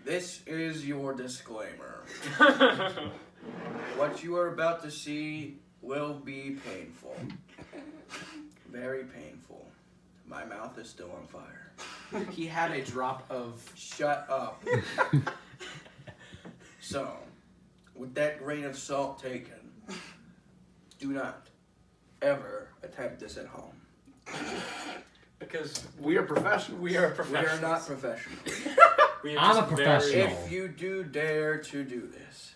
This is your disclaimer. What you are about to see will be painful. Very painful. My mouth is still on fire. He had a drop of... Shut up. So, with that grain of salt taken, do not ever attempt this at home. Because We are professionals. we are We professionals. are not professional. We are I'm a just professional. If you do dare to do this,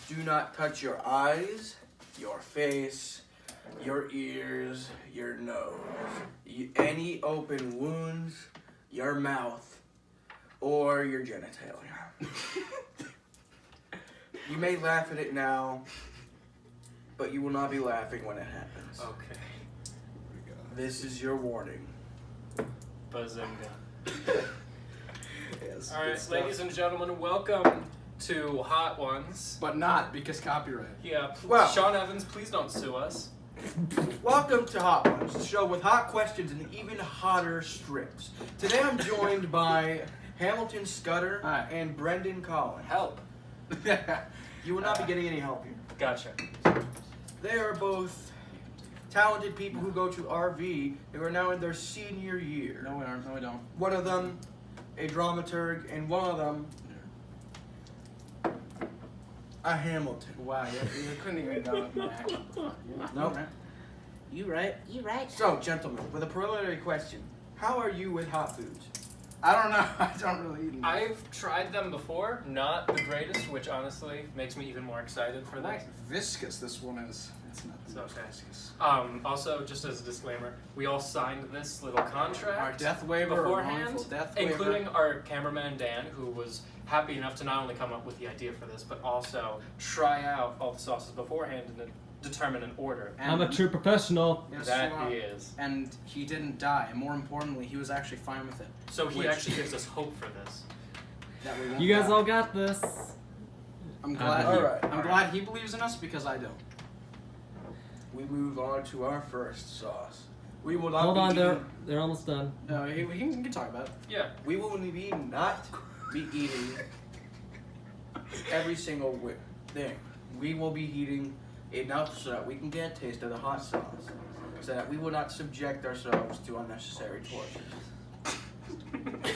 do not touch your eyes, your face, your ears, your nose, any open wounds, your mouth, or your genitalia. You may laugh at it now, but you will not be laughing when it happens. Okay. This is your warning. Bazinga. Yes, All good right, stuff. ladies and gentlemen, welcome to Hot Ones. But not because copyright. Yeah, Well- Sean Evans, please don't sue us. Welcome to Hot Ones, the show with hot questions and even hotter strips. Today I'm joined by Hamilton Scudder Hi. and Brendan Collins. Help. You will not be getting any help here. Gotcha. They are both talented people who go to RV who are now in their senior year. No, we aren't. No, we don't. One of them a dramaturg and one of them a Hamilton. Wow, you couldn't even go with my accent. Nope. You right? You right? So, gentlemen, with a preliminary question, how are you with hot foods? I don't know. I don't really eat them. I've tried them before, not the greatest, which honestly makes me even more excited for Like this. viscous, this one is. It's not It's the most okay. viscous. Also, just as a disclaimer, we all signed this little contract Our death waiver, beforehand, wrongful death waiver. including our cameraman Dan, who was happy enough to not only come up with the idea for this, but also try out all the sauces beforehand and then determine an order. I'm a true professional. Yes, That you are. he is. And he didn't die. And more importantly, he was actually fine with it. So he Which- actually gives us hope for this. That we won't You guys die. all got this. I'm glad. All right. I'm glad he believes in us because I don't. We move on to our first sauce. We will not Hold be on, eating, they're almost done. No, we can talk about it. Yeah. we will not be eating every single thing. We will be eating enough so that we can get a taste of the hot sauce, so that we will not subject ourselves to unnecessary torture.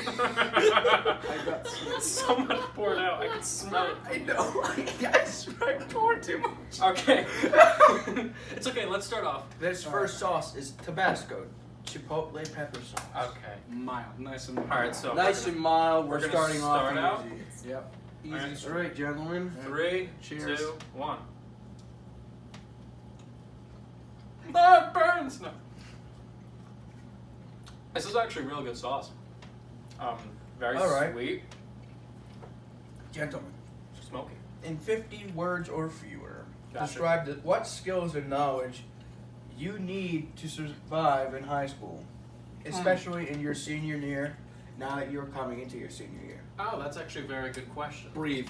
I got So much poured out. I can smell it. I know. I poured too much. Okay. It's okay. Let's start off. This first sauce is Tabasco, chipotle pepper sauce. Okay. mild, nice and mild. All right. So Nice and mild. we're We're gonna starting start off out. easy. Yep. Easy. All right. All right, gentlemen. 3, Cheers. 2, 1. Ah, it burns! No. This is actually really good sauce. Very All right. sweet, Gentlemen, smoky. in 50 words or fewer, Gotcha. describe what skills and knowledge you need to survive in high school, especially in your senior year, now that you're coming into your senior year. Oh, that's actually a very good question. Breathe.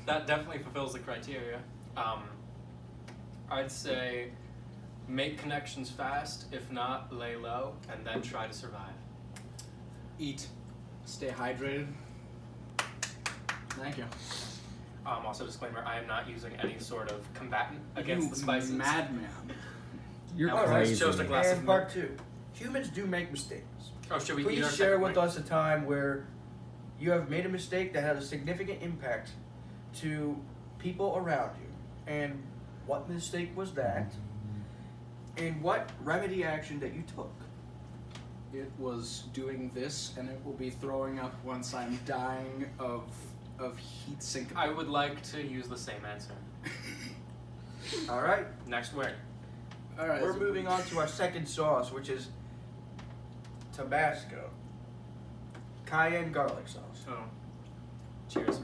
That definitely fulfills the criteria. I'd say make connections fast, if not, lay low, and then try to survive. Eat. Stay hydrated. Thank you. Also, disclaimer, I am not using any sort of combatant against You the spices. madman. You're All right, crazy. chose a glass of And milk. part 2, humans do make mistakes. Oh, should we eat Please our share second with one? us a time where you have made a mistake that had a significant impact to people around you, and what mistake was that, and what remedy action that you took. It was doing this, and it will be throwing up once I'm dying of heat syncope. I would like to use the same answer. All right, Next word. All right. we're moving on to our second sauce, which is Tabasco, cayenne garlic sauce. Oh. Cheers.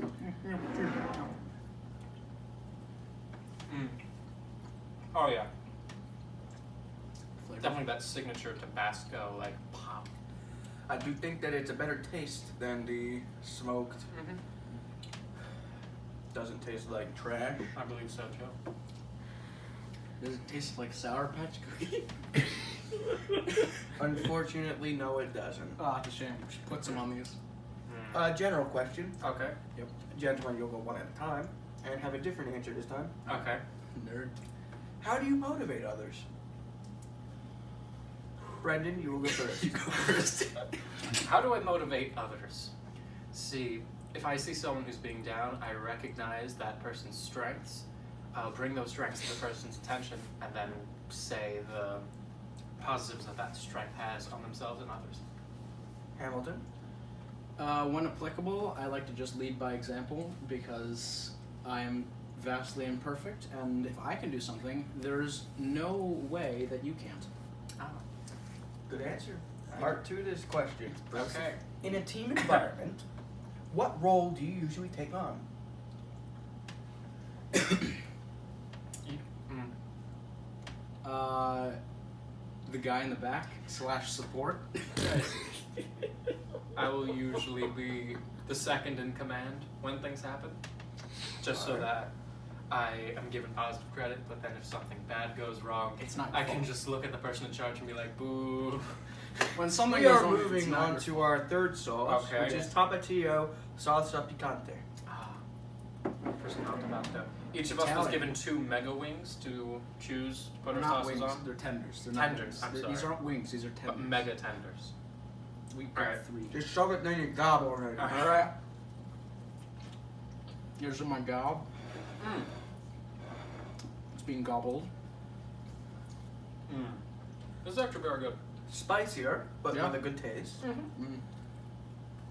Oh yeah. Flavor. Definitely that signature Tabasco like pop. I do think that it's a better taste than the smoked. Doesn't taste like trash. I believe so too. Does it taste like Sour Patch Cookie? Unfortunately, no, it doesn't. Oh, it's a shame. She puts them on these. General question. Okay. Gentlemen, you'll go one at a time and have a different answer this time. Okay. Nerd. How do you motivate others? Brendan, you will go first. You go first. How do I motivate others? See, if I see someone who's being down, I recognize that person's strengths. I'll bring those strengths to the person's attention and then say the positives that that strength has on themselves and others. Hamilton. When applicable, I like to just lead by example because I am vastly imperfect, and if I can do something, there's no way that you can't. Good answer. Part 2 to this question. Okay. In a team environment, what role do you usually take on? The guy in the back / support. I will usually be the second in command when things happen, just so that I am given positive credit, but then if something bad goes wrong, It's not I your can fault. just look at the person in charge and be like, boo. When something We goes are wrong, it's moving not on your to our third sauce, Okay. which is Tapatio Salsa Picante. Person not about that. Each of us was Italian. given 2 mega wings to choose to put They're our not sauces wings. on. They're tenders. They're Tenders, Not I'm wings. These sorry. aren't wings. These are But tenders. mega tenders. We got Alright. 3. Just shove it down your gob already. Alright. Alright? Here's my gob. Mm. It's being gobbled. This is actually very good. Spicier, but Yeah. with a good taste. Mm.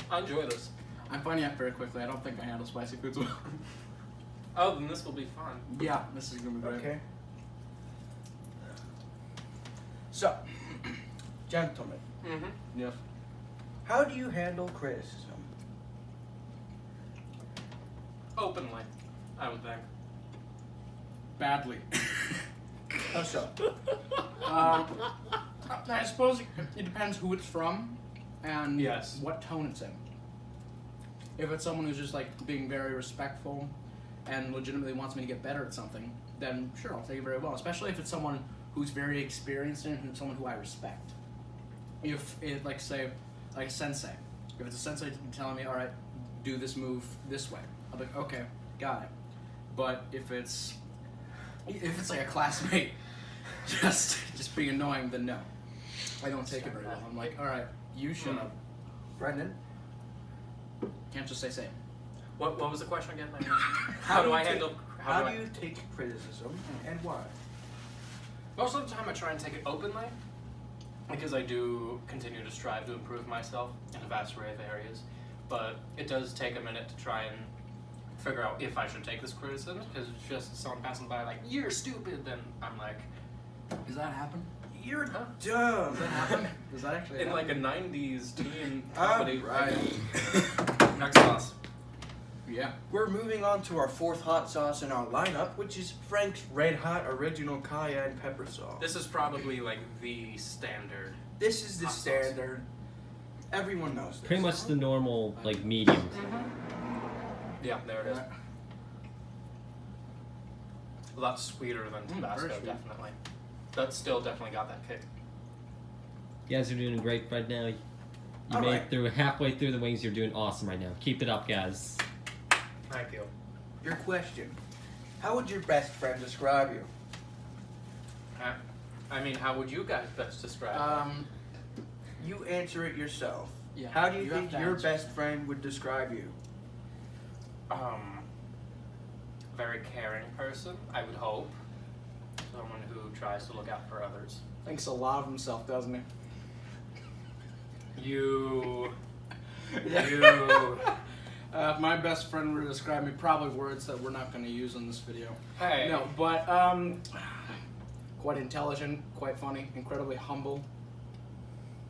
I enjoy this. I'm finding out very quickly. I don't think I handle spicy foods well. Oh, then this will be fun. Yeah, this is gonna be great. Okay. So, gentlemen, Mm-hmm. Yes. how do you handle criticism? Openly, I would think. Badly. How so? I suppose it depends who it's from and Yes. what tone it's in. If it's someone who's just like being very respectful and legitimately wants me to get better at something, then sure, I'll take it very well. Especially if it's someone who's very experienced in it and someone who I respect. If it, like, say, like a sensei. If it's a sensei telling me, all right, do this move this way, I'll be like, okay, got it. But if it's like a classmate just being annoying, then no, I don't take it very well. I'm like, all right, you shut up. Brendan? Can't just say same. What was the question again? Like, how do I handle? How do you take criticism and why? Most of the time, I try and take it openly, because I do continue to strive to improve myself in a vast array of areas. But it does take a minute to try and figure out if I should take this criticism, because it's just someone passing by like, "You're stupid," then I'm like, Does that happen? You're Huh? dumb. Does that happen? Does that actually in happen? like a '90s teen comedy. Alright. Next sauce. Yeah. We're moving on to our fourth hot sauce in our lineup, which is Frank's Red Hot Original Cayenne Pepper Sauce. This is probably like the standard. This is the hot sauce. standard. Everyone knows this. Pretty much the normal, like, medium. Yeah, there it is. A lot sweeter than very Tabasco, sweet. definitely. But still definitely got that kick. You guys are doing great right now. You All made right. it through halfway through the wings. You're doing awesome right now. Keep it up, guys. Thank you. Your question. How would your best friend describe you? I mean, how would you guys best describe it? You answer it yourself. Yeah. How do you You think have to your answer. best friend would describe you? Very caring person, I would hope. Someone who tries to look out for others. Thinks a lot of himself, doesn't he? You. If my best friend were to describe me, probably words that we're not going to use in this video. Hey. No, but quite intelligent, quite funny, incredibly humble.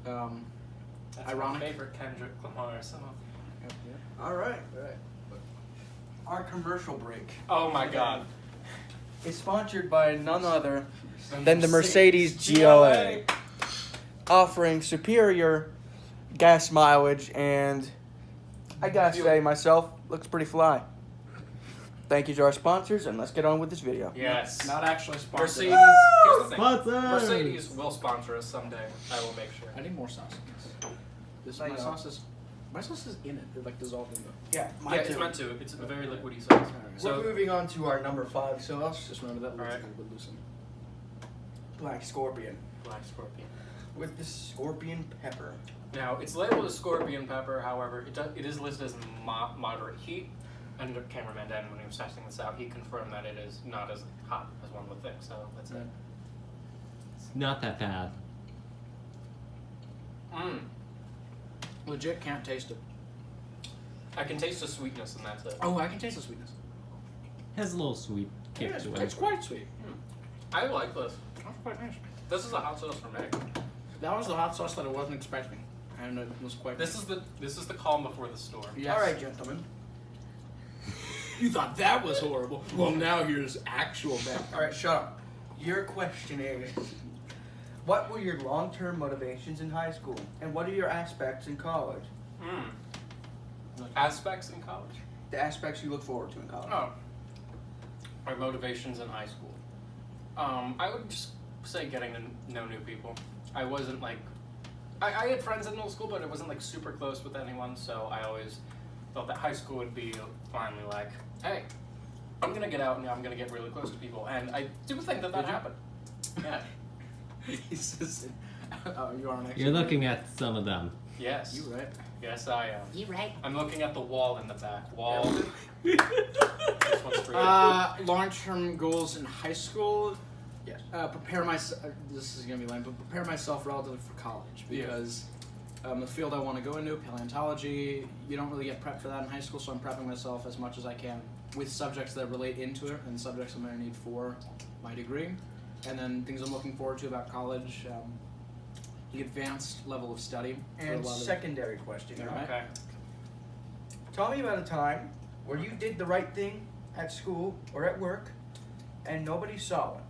That's ironic. my favorite Kendrick Lamar song. All right. Our commercial break Oh my god. is sponsored by none other than the Mercedes GLA, offering superior gas mileage and I gotta say myself looks pretty fly. thank you to our sponsors, and let's get on with this video. Yes. Not actually sponsored. Mercedes. Here's the thing. Sponsor! Mercedes will sponsor us someday. I will make sure. I need more sauce in this. This I my know. sauce is. My sauce is in it. They're like dissolved in the. Yeah, Yeah, it's meant to. It's a very liquidy sauce. We're So moving on to our number 5 sauce, Just remember that Alright. looks a little bit loosened. Black Scorpion, black scorpion. with the scorpion pepper. Now it's labeled as scorpion pepper. However, it is listed as moderate heat. And cameraman Dan, when he was testing this out, he confirmed that it is not as hot as one would think. So that's it. It's not that bad. Mm. Legit can't taste it. I can taste the sweetness, and that's it. Oh, I can taste the sweetness. Has a little sweet kick It's, to it. it's quite sweet. I like this. That's quite nice. This is a hot sauce for me. That was the hot sauce that I wasn't expecting, and it was quite. This is the calm before the storm. Yes. All right, gentlemen. You thought that was horrible. Well, now here's actual bad. All right, shut up. Your question is, what were your long-term motivations in high school, and what are your aspects in college? Aspects in college. The aspects you look forward to in college. Oh. My motivations in high school. I would just say getting to know new people. I wasn't like, I had friends in middle school, but I wasn't like super close with anyone, so I always thought that high school would be finally like, hey, I'm gonna get out and I'm gonna get really close to people, and I do think that Did you? happened. Yeah. He says, "Oh, you are an You're looking at some of them. Yes. You right? Yes, I am. You right. I'm looking at the wall in the back. Wall. This one's for you. Long-term goals in high school. Yes. Prepare myself. This is gonna be lame, but prepare myself relatively for college because the field I want to go into, paleontology, you don't really get prepped for that in high school. So I'm prepping myself as much as I can with subjects that relate into it and subjects I'm gonna need for my degree, and then things I'm looking forward to about college. The advanced level of study for a And lot of- secondary question. Alright. Okay. Tell me about a time where you did the right thing at school or at work, and nobody saw it.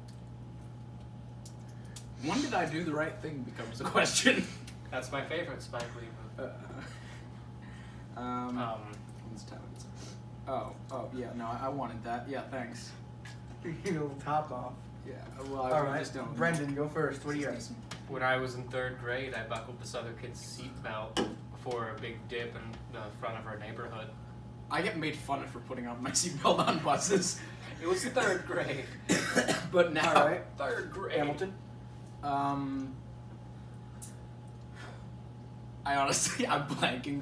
When did I do the right thing becomes the question. That's my favorite Spike Lee movie. Let's tell it. Oh, yeah, no, I wanted that. Yeah, thanks. You know, top off. Yeah, well, I All right, just don't. Brendan, go first. What do you got? When I was in 3rd grade, I buckled this other kid's seatbelt for a big dip in the front of our neighborhood. I get made fun of for putting on my seatbelt on buses, It was 3rd grade. but now, All right, 3rd grade. Hamilton. I honestly, I'm blanking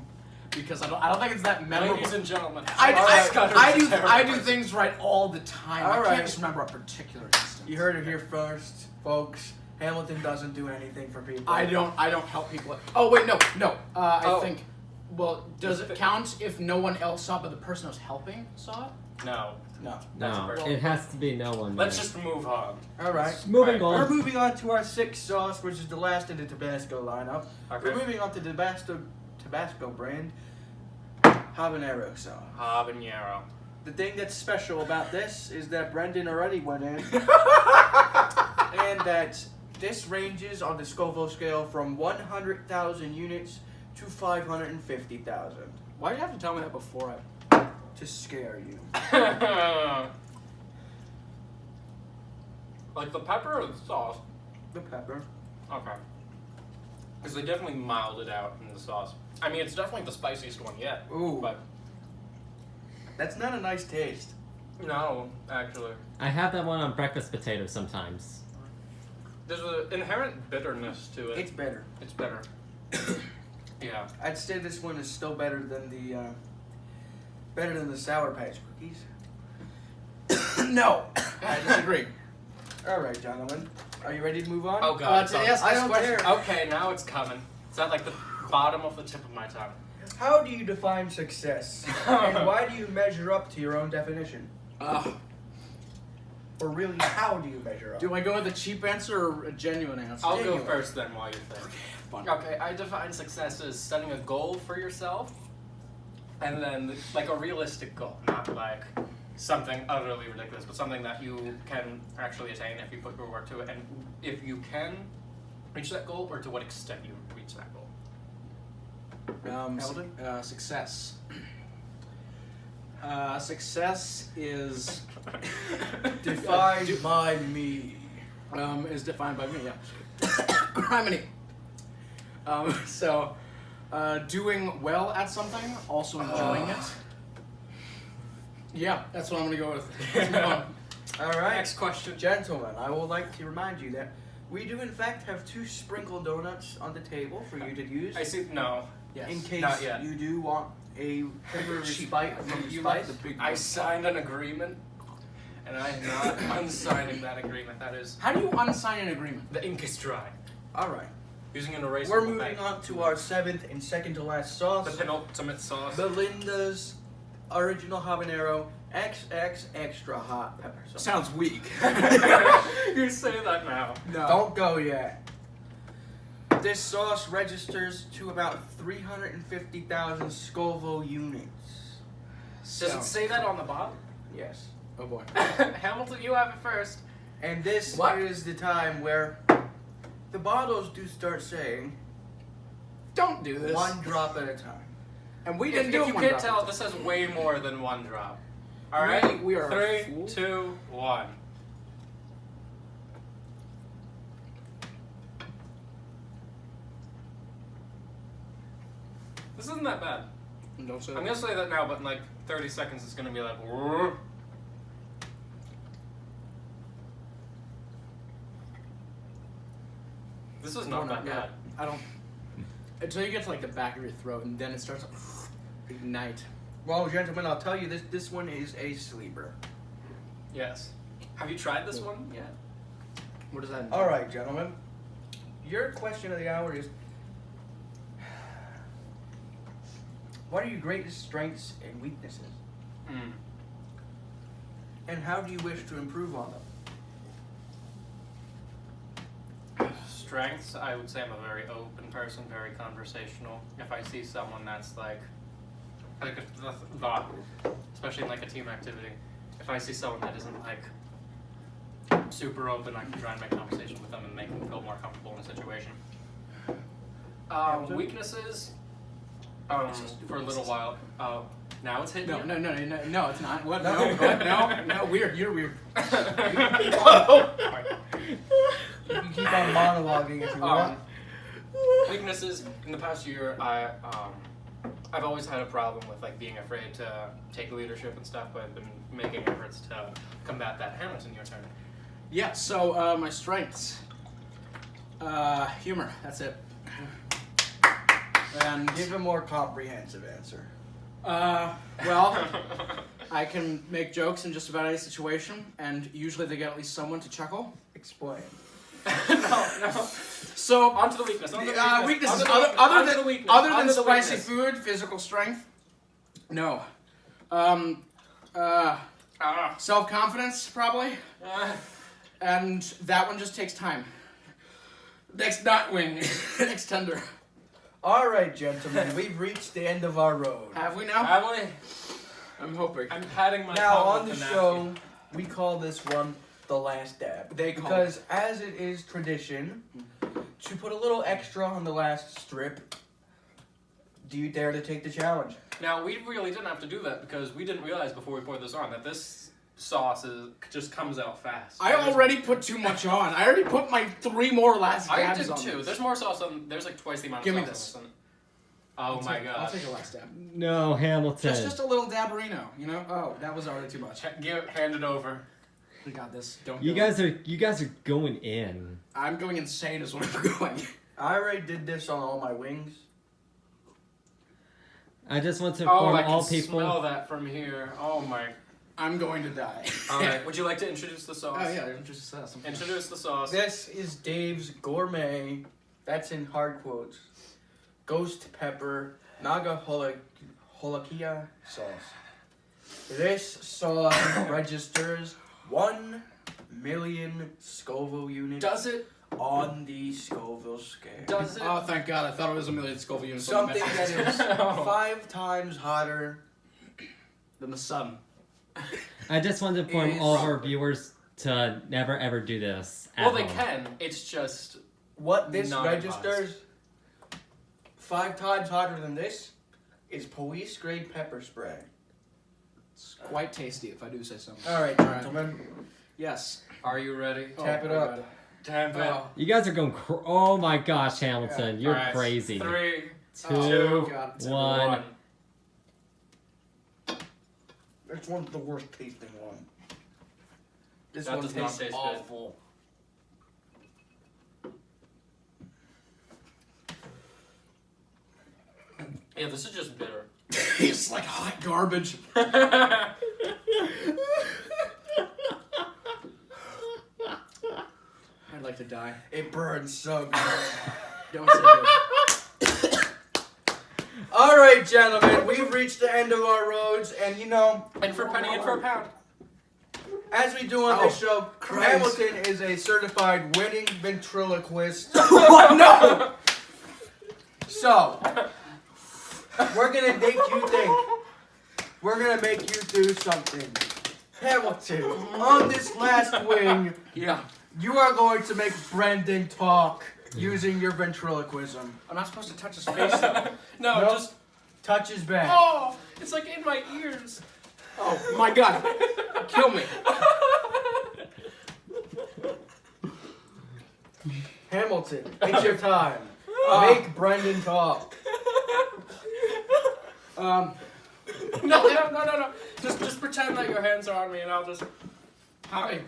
because I don't think it's that memorable. Ladies and gentlemen, I do things right all the time. All I right. can't just remember a particular instance. You heard it here first, folks. Hamilton doesn't do anything for people. I don't help people. Oh wait, no. I Oh. think. Well, does it count if no one else saw, but the person I was helping saw it? No. No. That's No, a it has to be no one. Let's there. just move on. All right. Moving Alright, We're on. moving on to our 6th sauce, which is the last in the Tabasco lineup. Okay. We're moving on to the Tabasco brand habanero sauce. Habanero. The thing that's special about this is that Brendan already went in, and that this ranges on the Scoville scale from 100,000 units to 550,000 Why do you have to tell me that before I? to scare you. Like the pepper or the sauce? The pepper. Okay. Because they definitely mild it out in the sauce. I mean, it's definitely the spiciest one yet. Ooh, But that's not a nice taste. no, actually. I have that one on breakfast potatoes sometimes. There's an inherent bitterness to it. It's better. It's better. Yeah. I'd say this one is still better than the Sour Patch Cookies. No, I disagree. All right, gentlemen, are you ready to move on? Oh god. to ask I this don't question. care. Okay, now it's coming. It's at like the bottom of the tip of my tongue. How do you define success, and why do you measure up to your own definition? Or really, how do you measure up? Do I go with a cheap answer or a genuine answer? I'll go Genuine. first then while you think. Fun. Okay, I define success as setting a goal for yourself, and then like a realistic goal, not like something utterly ridiculous, but something that you can actually attain if you put your work to it, and if you can reach that goal, or to what extent you reach that goal. Hamilton? Success. Success is Defined by me. is defined by me. Yeah. Criminy. So, doing well at something, also enjoying it. Yeah, that's what I'm gonna go with. Let's move on. All right. Next question. Gentlemen, I would like to remind you that we do in fact have 2 sprinkle donuts on the table for you to use. I see. No. Yes. In case Not yet. you do want a temporary respite from the You spice. like the big I one. signed an agreement, and I am not unsigning that agreement. That is, How do you unsign an agreement? the ink is dry. All right. Using an eraser. We're moving on to our 7th and second to last sauce. The penultimate sauce. Belinda's original habanero XX extra hot pepper sauce. Sounds weak. You say that now. No. Don't go yet. This sauce registers to about 350,000 Scoville units. Does it say that on the bottom? Yes. Oh boy. Hamilton, you have it first. And this What? is the time where the bottles do start saying Don't do this. 1 drop at a time. And we If, didn't do if you one can't drop. tell, this has way more than 1 drop. All right. We are 3, fools. 2, 1. This isn't that bad. No, sir. I'm gonna say that now, but in like 30 seconds, it's gonna be like. "Whoa." This is not that bad. I don't. Until you get to like the back of your throat, and then it starts to ignite. Well, gentlemen, I'll tell you this one is a sleeper. Yes. Have you tried this one yet? What does that? All right, gentlemen. Your question of the hour is: what are your greatest strengths and weaknesses, Hmm. and how do you wish to improve on them? Strengths, I would say I'm a very open person, very conversational. If I see someone that's especially in like a team activity, if I see someone that isn't like super open, I can try and make conversation with them and make them feel more comfortable in a situation. Weaknesses, for a little while. Now it's hitting No, you? no, it's not. What? No. No, what? No, weird. You're weird. You can keep on monologuing if you want. Weaknesses. In the past year, I've always had a problem with like being afraid to take leadership and stuff, but I've been making efforts to combat that. Hamilton, your turn. Yeah. So my strengths. Humor. That's it. And Give a more comprehensive answer. well, I can make jokes in just about any situation, and usually they get at least someone to chuckle. Explain. No. So On to the weakness. On to the weaknesses. On to the Other weakness. than Weakness. other On than to the spicy weakness. food, physical strength. No. Self confidence probably, and that one just takes time. Next dot wing. Next tender. All right, gentlemen, we've reached the end of our road. Have we now? Emily, I'm hoping. I'm patting my Now tongue on the with show, napkin. we call this one the last dab. They call because as it is tradition to put a little extra on the last strip. Do you dare to take the challenge? Now, we really didn't have to do that because we didn't realize before we poured this on that this sauce just comes out fast. I already put too much on. I already put my 3 more last I dabs did on too. this. There's more sauce on. There's like twice the amount Give me of this. sauce on this. Oh my god. I'll take a last dab. No, Hamilton. Just a little dabarino, you know? Oh, that was already too much. Hand it over. We got this. Don't You go. guys are going in. I'm going insane is where I'm going. I already did this on all my wings. I just want to Oh, inform I can all people. smell that from here. Oh my. I'm going to die. Alright, would you like to introduce the sauce? Oh yeah, just something. Introduce the sauce. This is Dave's gourmet, that's in hard quotes, ghost pepper Naga Holakia sauce. This sauce registers 1 million Scoville units Does it? on the Scoville scale. Does it? Oh, thank God! I thought it was a million Scoville units. Something on the that metric is system. 5 times hotter. than the sun. I just want to inform Is- all of our viewers to never ever do this. At Well, they home. can. It's just. What this Not registers 5 times hotter than this is police grade pepper spray. It's quite tasty, if I do say so. All right, gentlemen. Yes. Are you ready? Tap it I up. got it. Tap it. Oh. You guys are going. Oh my gosh, Hamilton, you're Alright, crazy. 3, Oh, God, it's 1. It's one of the worst tasting one. This That one does not tastes taste good. awful. Yeah, this is just bitter. Tastes like hot garbage. I'd like to die. It burns so good. Don't say good. All right, gentlemen, we've reached the end of our roads, and you know, In for a penny, in for a pound. as we do on this show, Christ. Hamilton is a certified winning ventriloquist. What? No! So, we're gonna make you think. We're gonna make you do something. Hamilton, on this last wing, Yeah. you are going to make Brendan talk using your ventriloquism. I'm not supposed to touch his face, though. No, Nope. just. Touch his back. Oh, it's like in my ears. Oh, my God. Kill me. Hamilton, it's your time. Make Brendan talk. Um, No. Just pretend that your hands are on me, and I'll just. Hi,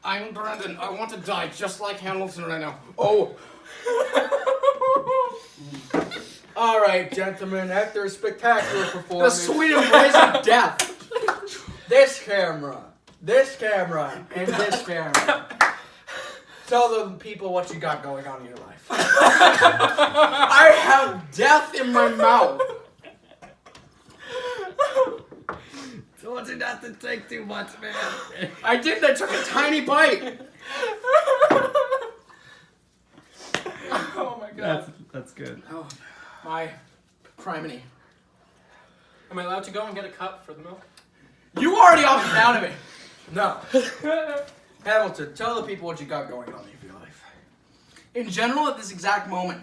I'm Brandon. I want to die just like Hamilton right now. Oh. All right, gentlemen, after a spectacular The performance, sweet embrace of death. this camera, and this camera. Tell the people what you got going on in your life. I have death in my mouth. Told you not to take too much, man. I did. I took a tiny bite. Oh my god. That's good. Oh, my criminy. Am I allowed to go and get a cup for the milk? You already offered down to me. No. Hamilton, tell the people what you got going on in your life. In general, at this exact moment,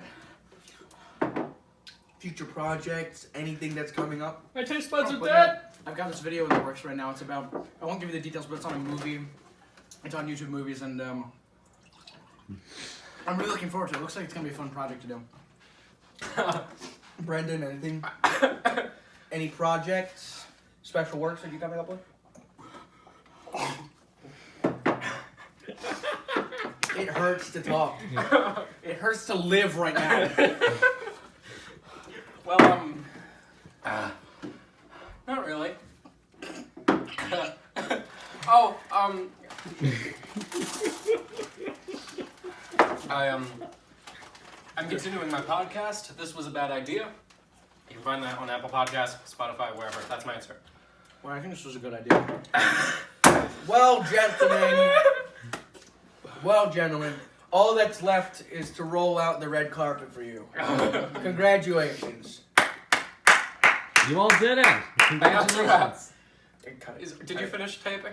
Future projects, anything that's coming up. My taste buds are but dead. I've got this video in the works right now. It's about, I won't give you the details, but it's on a movie. It's on YouTube Movies, and I'm really looking forward to it. It looks like it's going to be a fun project to do. Brendan, anything? Any projects, special works that you coming up with? It hurts to talk. It hurts to live right now. Well, not really. Oh, I'm continuing my podcast. This was a bad idea. You can find that on Apple Podcasts, Spotify, wherever. That's my answer. Well, I think this was a good idea. Well, gentlemen, all that's left is to roll out the red carpet for you. Congratulations. You all did it. Congratulations. Did you finish taping?